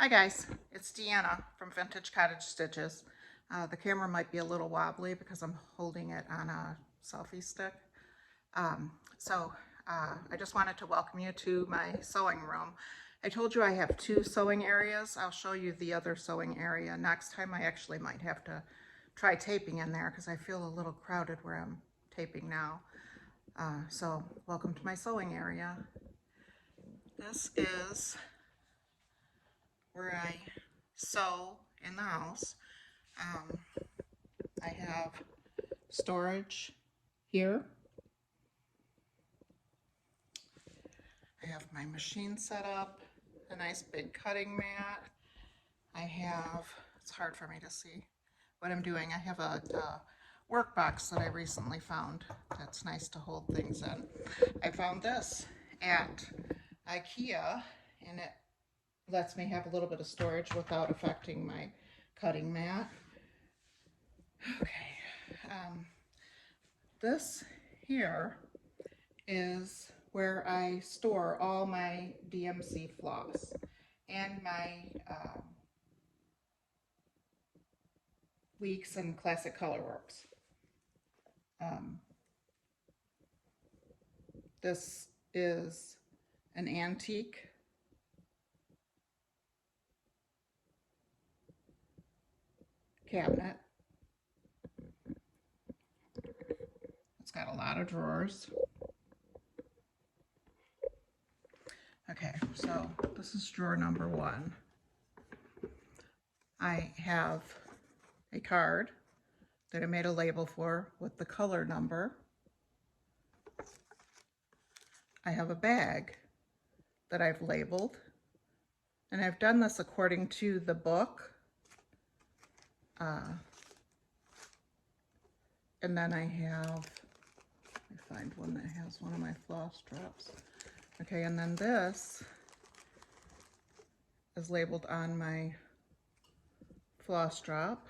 Hi guys, it's Deanna from Vintage Cottage Stitches. The camera might be a little wobbly because I'm holding it on a selfie stick. I just wanted to welcome you to my sewing room. I told you I have two sewing areas. I'll show you the other sewing area next time. I actually might have to try taping in there because I feel a little crowded where I'm taping now. So welcome to my sewing area. This is where I sew in the house. I have storage here. I have my machine set up, a nice big cutting mat. I have, it's hard for me to see what I'm doing. I have a work box that I recently found that's nice to hold things in. I found this at IKEA and it lets me have a little bit of storage without affecting my cutting mat. Okay, this here is where I store all my DMC floss and my Weeks and Classic Colorworks. This is an antique cabinet. It's got a lot of drawers. Okay, so this is drawer number 1. I have a card that I made a label for with the color number. I have a bag that I've labeled, and I've done this according to the book. And then I have, let me find one that has one of my floss drops. Okay, and then this is labeled on my floss drop.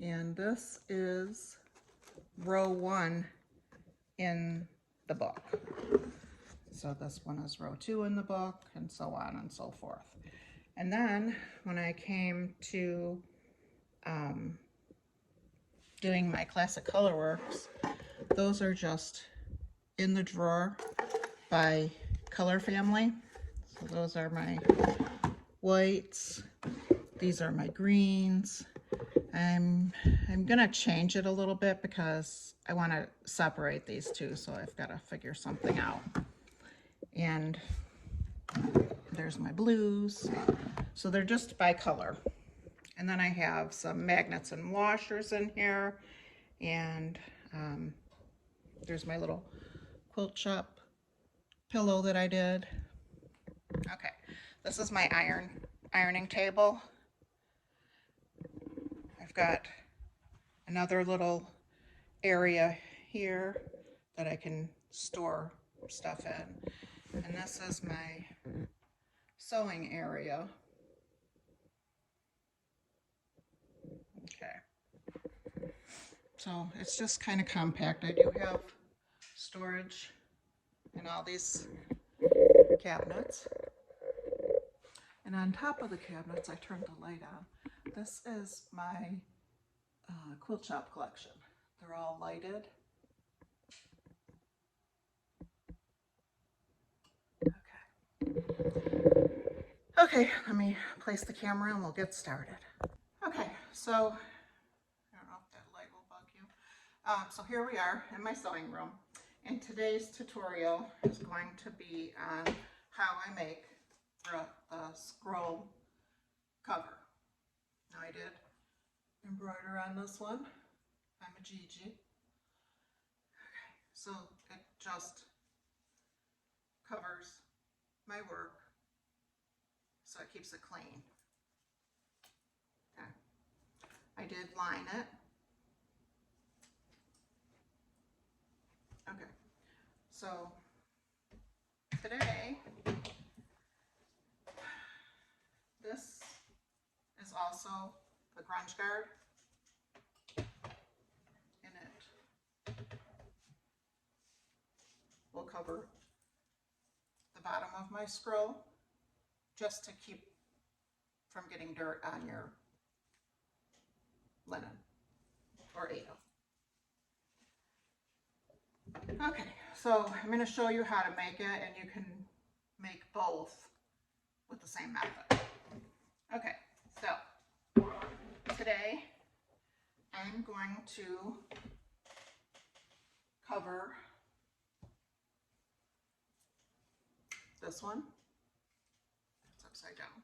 And this is row 1 in the book. So this one is row 2 in the book, and so on and so forth. And then when I came to doing my Classic Colorworks, those are just in the drawer by color family. So those are my whites, these are my greens. I'm gonna change it a little bit because I want to separate these two, so I've got to figure something out. And there's my blues, so they're just by color. And then I have some magnets and washers in here, and there's my little quilt shop pillow that I did. Okay, this is my ironing table. I've got another little area here that I can store stuff in. And this is my sewing area. Okay. So it's just kind of compact. I do have storage in all these cabinets. And on top of the cabinets, I turned the light on. This is my quilt shop collection. They're all lighted. Okay, let me place the camera and we'll get started. Okay, so I don't know if that light will bug you. So here we are in my sewing room, and today's tutorial is going to be on how I make the scroll cover. Now I did embroider on this one. I'm a Gigi. Okay, so it just covers my work so it keeps it clean. Okay, I did line it. Okay, so today, this is also the grunge guard in it. Will cover the bottom of my scroll. just to keep from getting dirt on your linen or Ada. Okay, so I'm going to show you how to make it, and you can make both with the same method. Okay, so today I'm going to cover this one. It's upside down.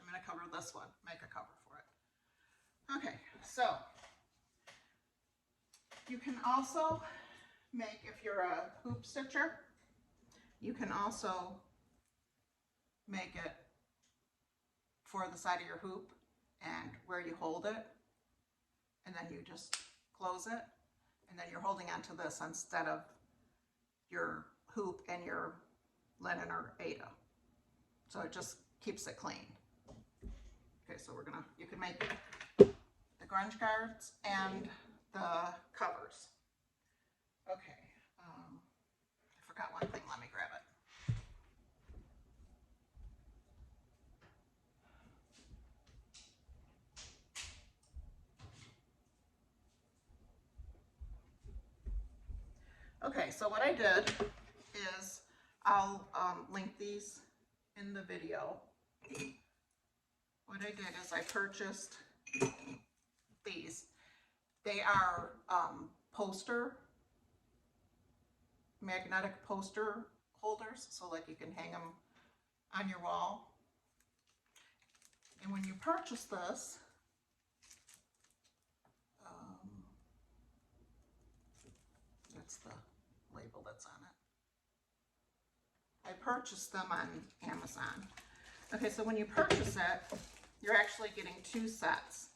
I'm going to cover this one, make a cover for it. Okay, so you can also make, if you're a hoop stitcher, you can also make it for the side of your hoop and where you hold it, and then you just close it, and then you're holding onto this instead of your hoop and your linen or Ada. So it just keeps it clean. Okay, so you can make the grunge guards and the covers. Okay, I forgot one thing, let me grab it. Okay, so what I did is I'll link these in the video. What I did is I purchased these. They are magnetic poster holders, so like you can hang them on your wall. And when you purchase this, that's the label that's on it. I purchased them on Amazon. Okay, so when you purchase it, you're actually getting 2 sets.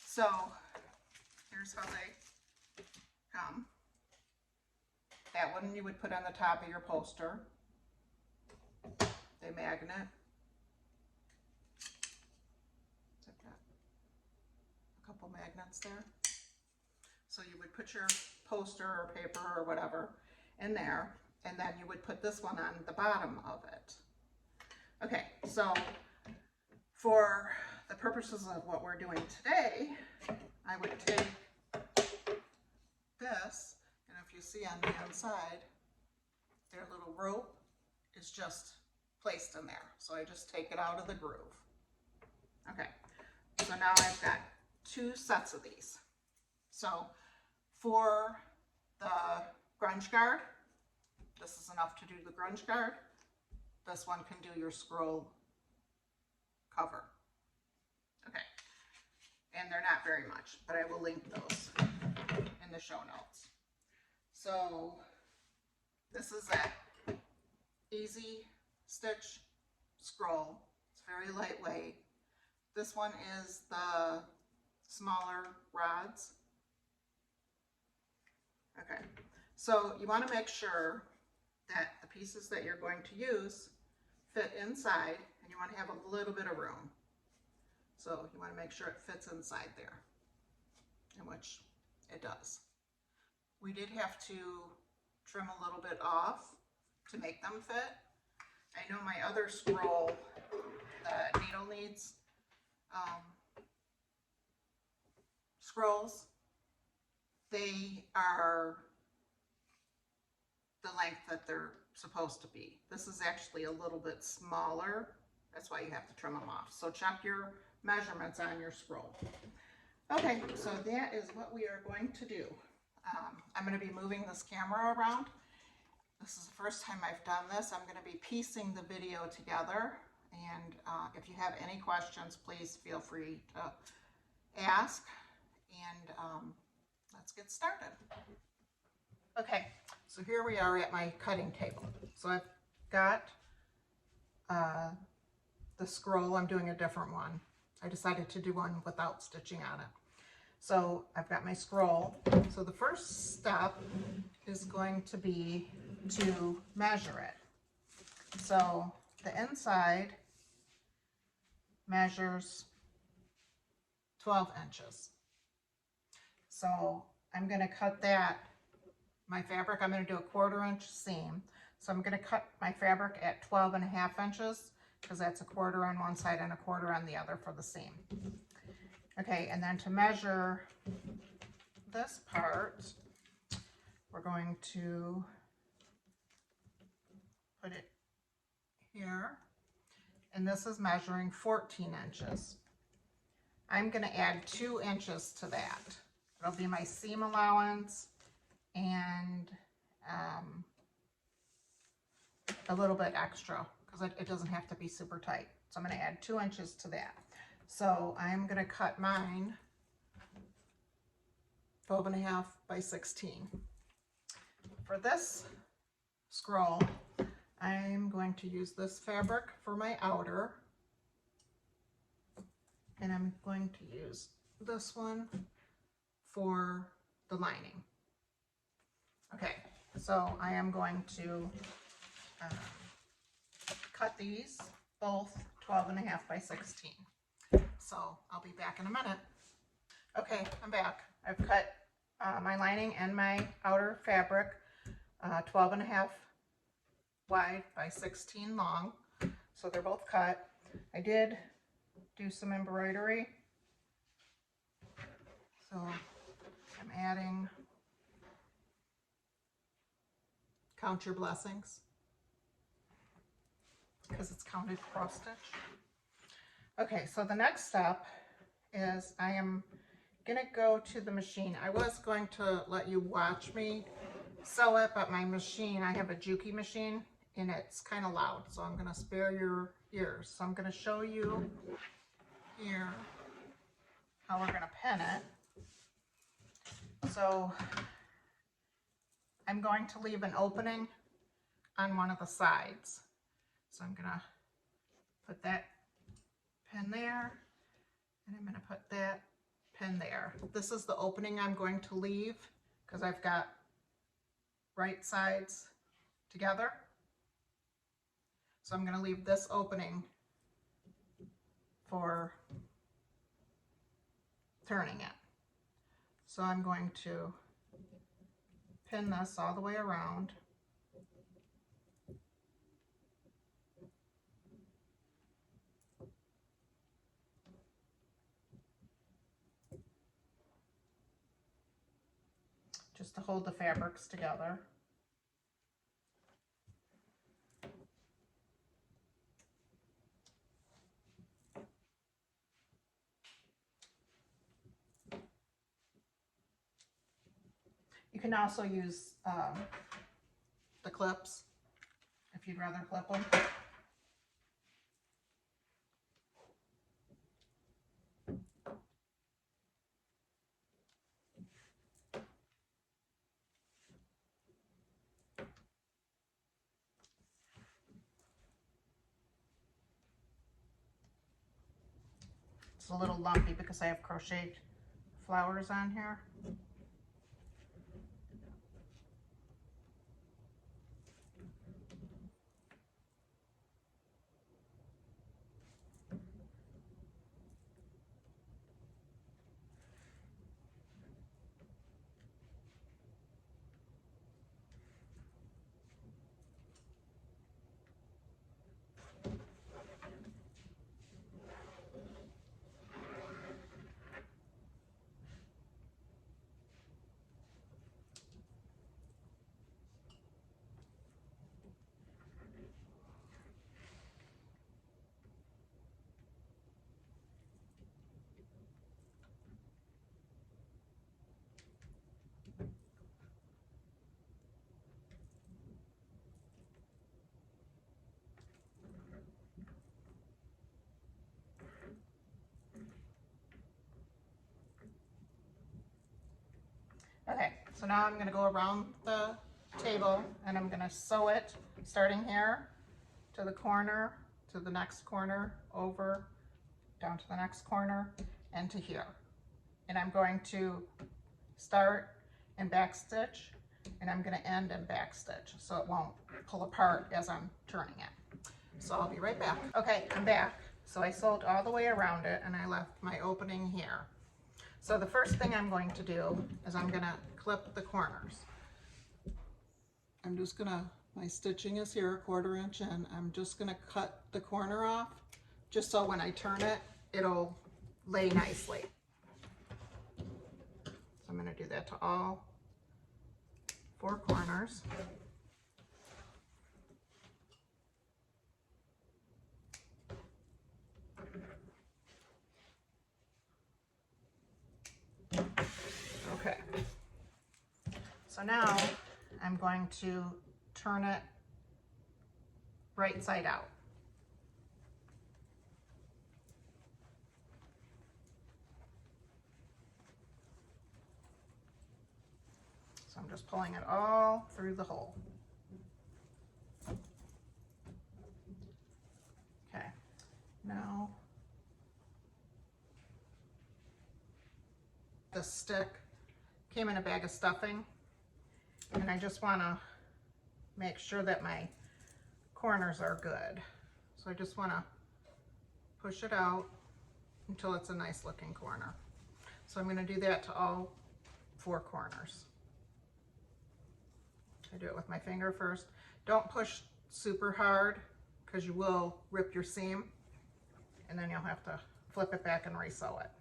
So here's how they come. That one you would put on the top of your poster. They magnet. I've got a couple magnets there. So you would put your poster or paper or whatever in there, and then you would put this one on the bottom of it. Okay, so for the purposes of what we're doing today, I would take this, and if you see on the inside, their little rope is just placed in there. So I just take it out of the groove. Okay, so now I've got 2 sets of these. So for the grunge guard, this is enough to do the grunge guard. This one can do your scroll cover. Okay, and they're not very much, but I will link those in the show notes. So this is a easy stitch scroll. It's very lightweight. This one is the smaller rods. Okay, so you want to make sure that the pieces that you're going to use fit inside, and you want to have a little bit of room. So you want to make sure it fits inside there, in which it does. We did have to trim a little bit off to make them fit. I know my other scroll, the needle needs scrolls, they are the length that they're supposed to be. This is actually a little bit smaller. That's why you have to trim them off. So check your measurements on your scroll. Okay, so that is what we are going to do. I'm going to be moving this camera around. This is the first time I've done this. I'm going to be piecing the video together. And if you have any questions, please feel free to ask. And let's get started. Okay, so here we are at my cutting table. So I've got the scroll. I'm doing a different one. I decided to do one without stitching on it. So I've got my scroll. So the first step is going to be to measure it. So the inside measures 12 inches. So I'm going to cut that, my fabric, I'm going to do a 1/4 inch seam. So I'm going to cut my fabric at 12.5 inches because that's 1/4 on one side and 1/4 on the other for the seam. Okay, and then to measure this part, we're going to put it here, and this is measuring 14 inches. I'm going to add 2 inches to that. It'll be my seam allowance and a little bit extra because it doesn't have to be super tight. So I'm going to add 2 inches to that. So I'm going to cut mine 12.5 by 16. For this scroll, I'm going to use this fabric for my outer, and I'm going to use this one for the lining. Okay, so I am going to cut these both 12.5 by 16. So I'll be back in a minute. Okay, I'm back. I've cut my lining and my outer fabric 12.5 wide by 16 long. So they're both cut. I did do some embroidery. So I'm adding Count Your Blessings because it's counted cross stitch. Okay, so the next step is I am gonna go to the machine. I was going to let you watch me sew it, but my machine, I have a Juki machine and it's kind of loud, so I'm gonna spare your ears. So I'm gonna show you here how we're gonna pin it. So I'm going to leave an opening on one of the sides. So I'm gonna put that pin there, and I'm gonna put that pin there. This is the opening I'm going to leave because I've got right sides together. So I'm gonna leave this opening for turning it. So I'm going to pin this all the way around. Just to hold the fabrics together. You can also use the clips if you'd rather clip them. It's a little lumpy because I have crocheted flowers on here. Okay, so now I'm going to go around the table and I'm going to sew it starting here to the corner, to the next corner, over, down to the next corner, and to here. And I'm going to start and back stitch, and I'm going to end and back stitch so it won't pull apart as I'm turning it. So I'll be right back. Okay, I'm back. So I sewed all the way around it and I left my opening here. So the first thing I'm going to do is I'm going to clip the corners. I'm just going to My stitching is here, 1/4 inch in. I'm just gonna cut the corner off just so when I turn it, it'll lay nicely. So I'm gonna do that to all 4 corners. Okay. So now I'm going to turn it right side out. So I'm just pulling it all through the hole. Okay, now the stick came in a bag of stuffing, and I just want to make sure that my corners are good. So I just want to push it out until it's a nice looking corner. So I'm going to do that to all 4 corners. I do it with my finger first. Don't push super hard because you will rip your seam, and then you'll have to flip it back and resew it.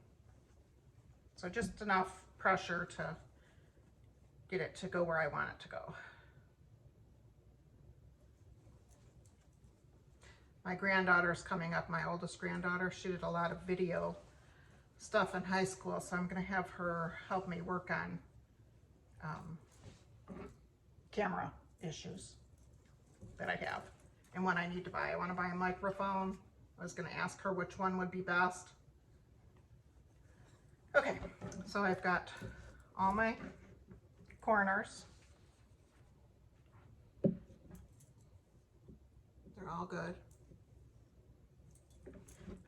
So just enough pressure to get it to go where I want it to go. My granddaughter's coming up, my oldest granddaughter. She did a lot of video stuff in high school, so I'm gonna have her help me work on camera issues that I have and what I need to buy. I wanna buy a microphone. I was gonna ask her which one would be best. Okay, so I've got all my corners. They're all good.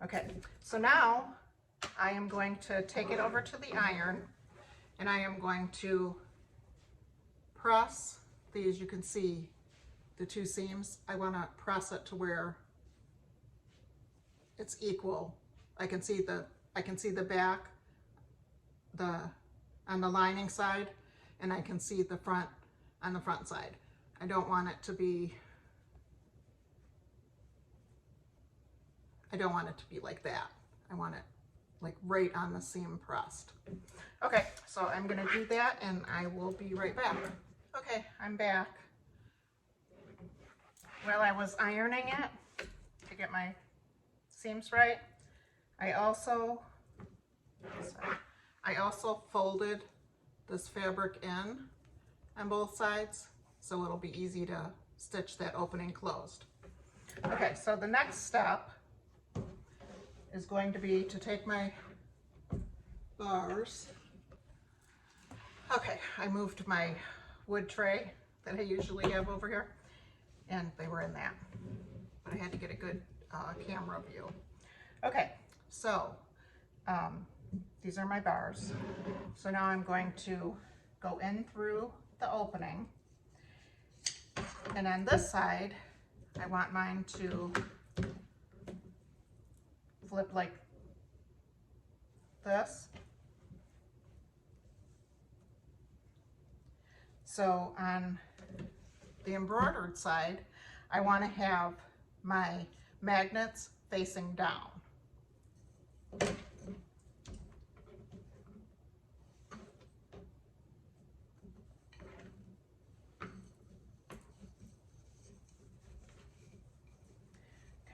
Okay, so now I am going to take it over to the iron, and I am going to press these. You can see the 2 seams. I want to press it to where it's equal. I can see the back, on the lining side, and I can see the front on the front side. I don't want it to be like that. I want it like right on the seam pressed. Okay, so I'm gonna do that and I will be right back. Okay, I'm back. While I was ironing it to get my seams right, I also folded this fabric in on both sides so it'll be easy to stitch that opening closed. Okay, so the next step is going to be to take my bars. Okay, I moved my wood tray that I usually have over here, and they were in that, but I had to get a good camera view. Okay, so these are my bars. So now I'm going to go in through the opening, and on this side I want mine to flip like this. So on the embroidered side, I want to have my magnets facing down. Okay,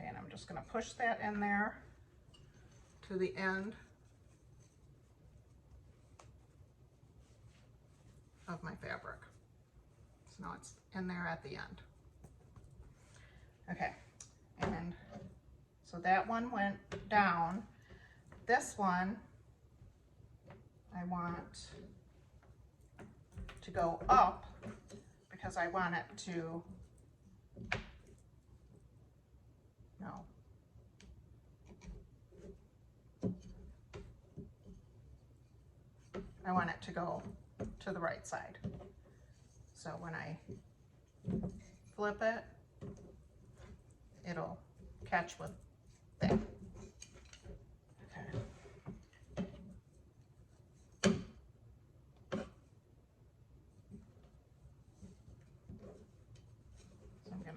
and I'm just going to push that in there to the end of my fabric. So now it's in there at the end. Okay, and so that one went down. This one I want to go up because I want it to, no. I want it to go to the right side. So when I flip it, it'll catch with that. Okay.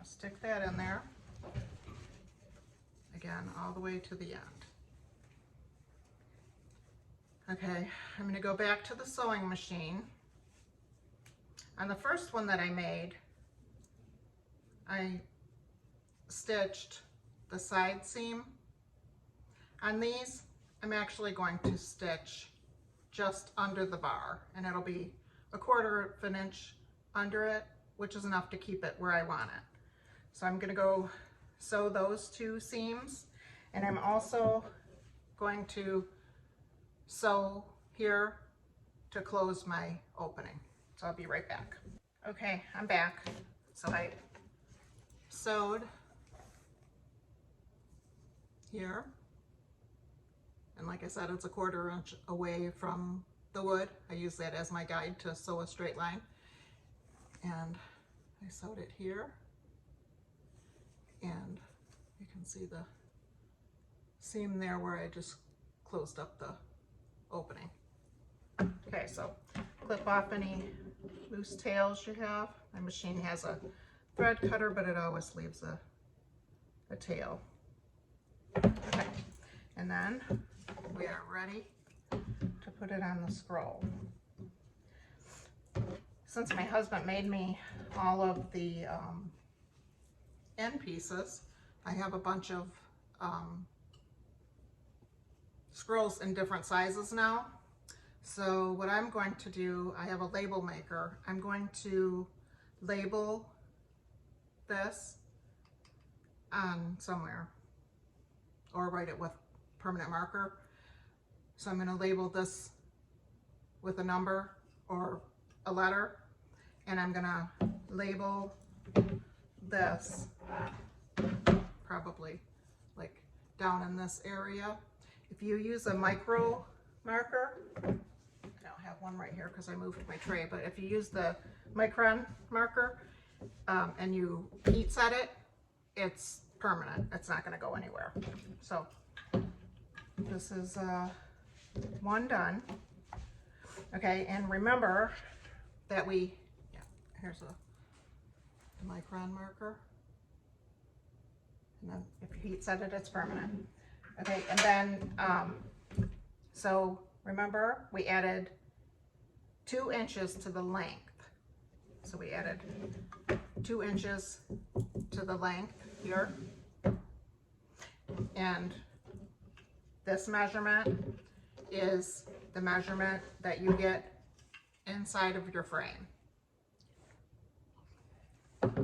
gonna stick that in there. Again, all the way to the end. Okay, I'm gonna go back to the sewing machine. On the first one that I made, I stitched the side seam. On these, I'm actually going to stitch just under the bar, and it'll be 1/4 inch under it, which is enough to keep it where I want it. So I'm gonna go sew those 2 seams, and I'm also going to sew here to close my opening. So I'll be right back. Okay, I'm back. So I sewed here, and like I said, it's 1/4 inch away from the wood. I use that as my guide to sew a straight line, and I sewed it here, and you can see the seam there where I just closed up the opening. Okay, so clip off any loose tails you have. My machine has a thread cutter, but it always leaves a tail. Okay, and then we are ready to put it on the scroll. Since my husband made me all of the end pieces, I have a bunch of scrolls in different sizes now. So what I'm going to do, I have a label maker. I'm going to label this on somewhere, or write it with permanent marker. So I'm going to label this with a number or a letter, and I'm going to label this probably like down in this area. If you use a micro marker, I don't have one right here because I moved my tray, but if you use the micron marker and you heat set it, it's permanent. It's not going to go anywhere. So this is one done. Okay, and remember that here's a micron marker, and then if you heat set it, it's permanent. Okay, and then so remember we added 2 inches to the length. So we added 2 inches to the length here, and this measurement is the measurement that you get inside of your frame,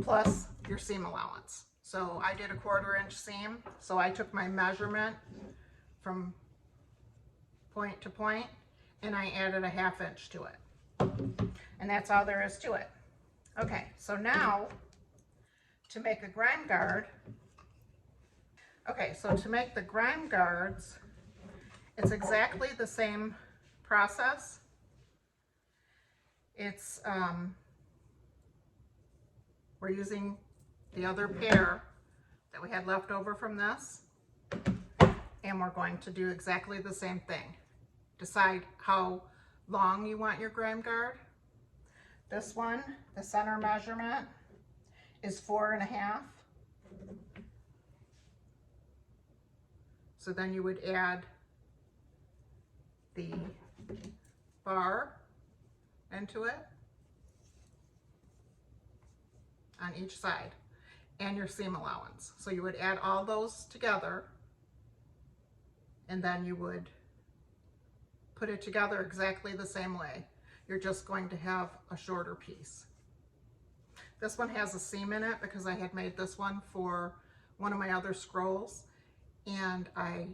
plus your seam allowance. So I did a 1/4 inch seam, so I took my measurement from point to point and I added a 1/2 inch to it. And that's all there is to it. Okay, so now to make a grime guard. Okay, so to make the grime guards, it's exactly the same process. It's we're using the other pair that we had left over from this, and we're going to do exactly the same thing. Decide how long you want your grime guard. This one, the center measurement is 4.5. So then you would add the bar into it on each side, and your seam allowance. So you would add all those together, and then you would put it together exactly the same way. You're just going to have a shorter piece. This one has a seam in it because I had made this one for one of my other scrolls, and I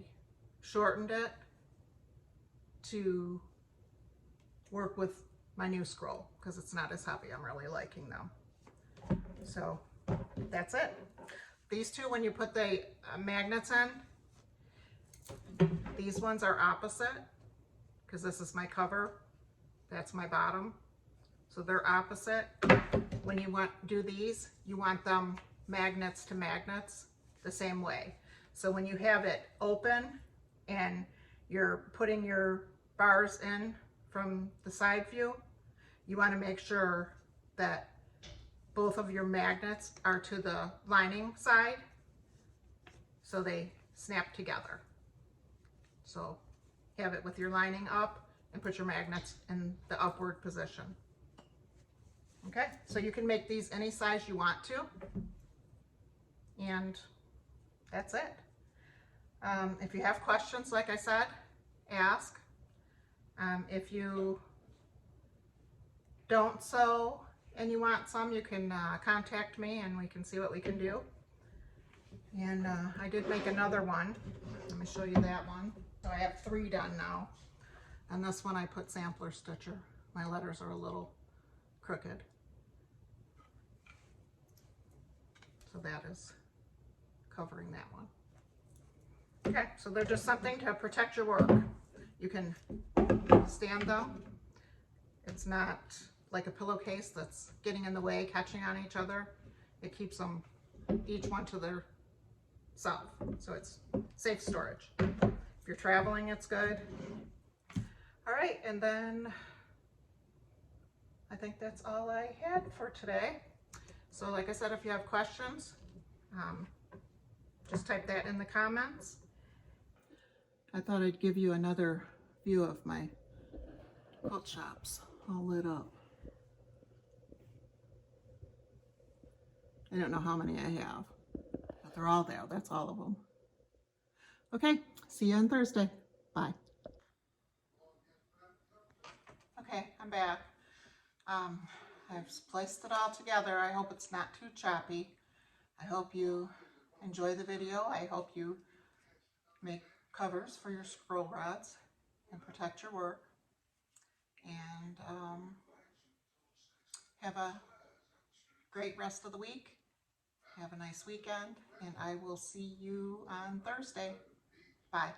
shortened it to work with my new scroll because it's not as heavy. I'm really liking them. So that's it. These two, when you put the magnets in, these ones are opposite because this is my cover, that's my bottom. So they're opposite. When you do these, you want them magnets to magnets the same way. So when you have it open and you're putting your bars in from the side view, you want to make sure that both of your magnets are to the lining side, so they snap together. So have it with your lining up and put your magnets in the upward position. Okay, so you can make these any size you want to, and that's it. If you have questions, like I said, ask. If you don't sew and you want some, you can contact me and we can see what we can do. And I did make another one. Let me show you that one. So I have 3 done now. And this one I put sampler stitcher. My letters are a little crooked. So that is covering that one. Okay, so they're just something to protect your work. You can stand them. It's not like a pillowcase that's getting in the way, catching on each other. It keeps them each one to their self, so it's safe storage. If you're traveling, it's good. All right, and then I think that's all I had for today. So like I said, if you have questions, just type that in the comments. I thought I'd give you another view of my quilt shops all lit up. I don't know how many I have, but they're all there. That's all of them. Okay, see you on Thursday. Bye. Okay, I'm back. I've placed it all together. I hope it's not too choppy. I hope you enjoy the video. I hope you make covers for your scroll rods and protect your work. And have a great rest of the week. Have a nice weekend, and I will see you on Thursday. Bye.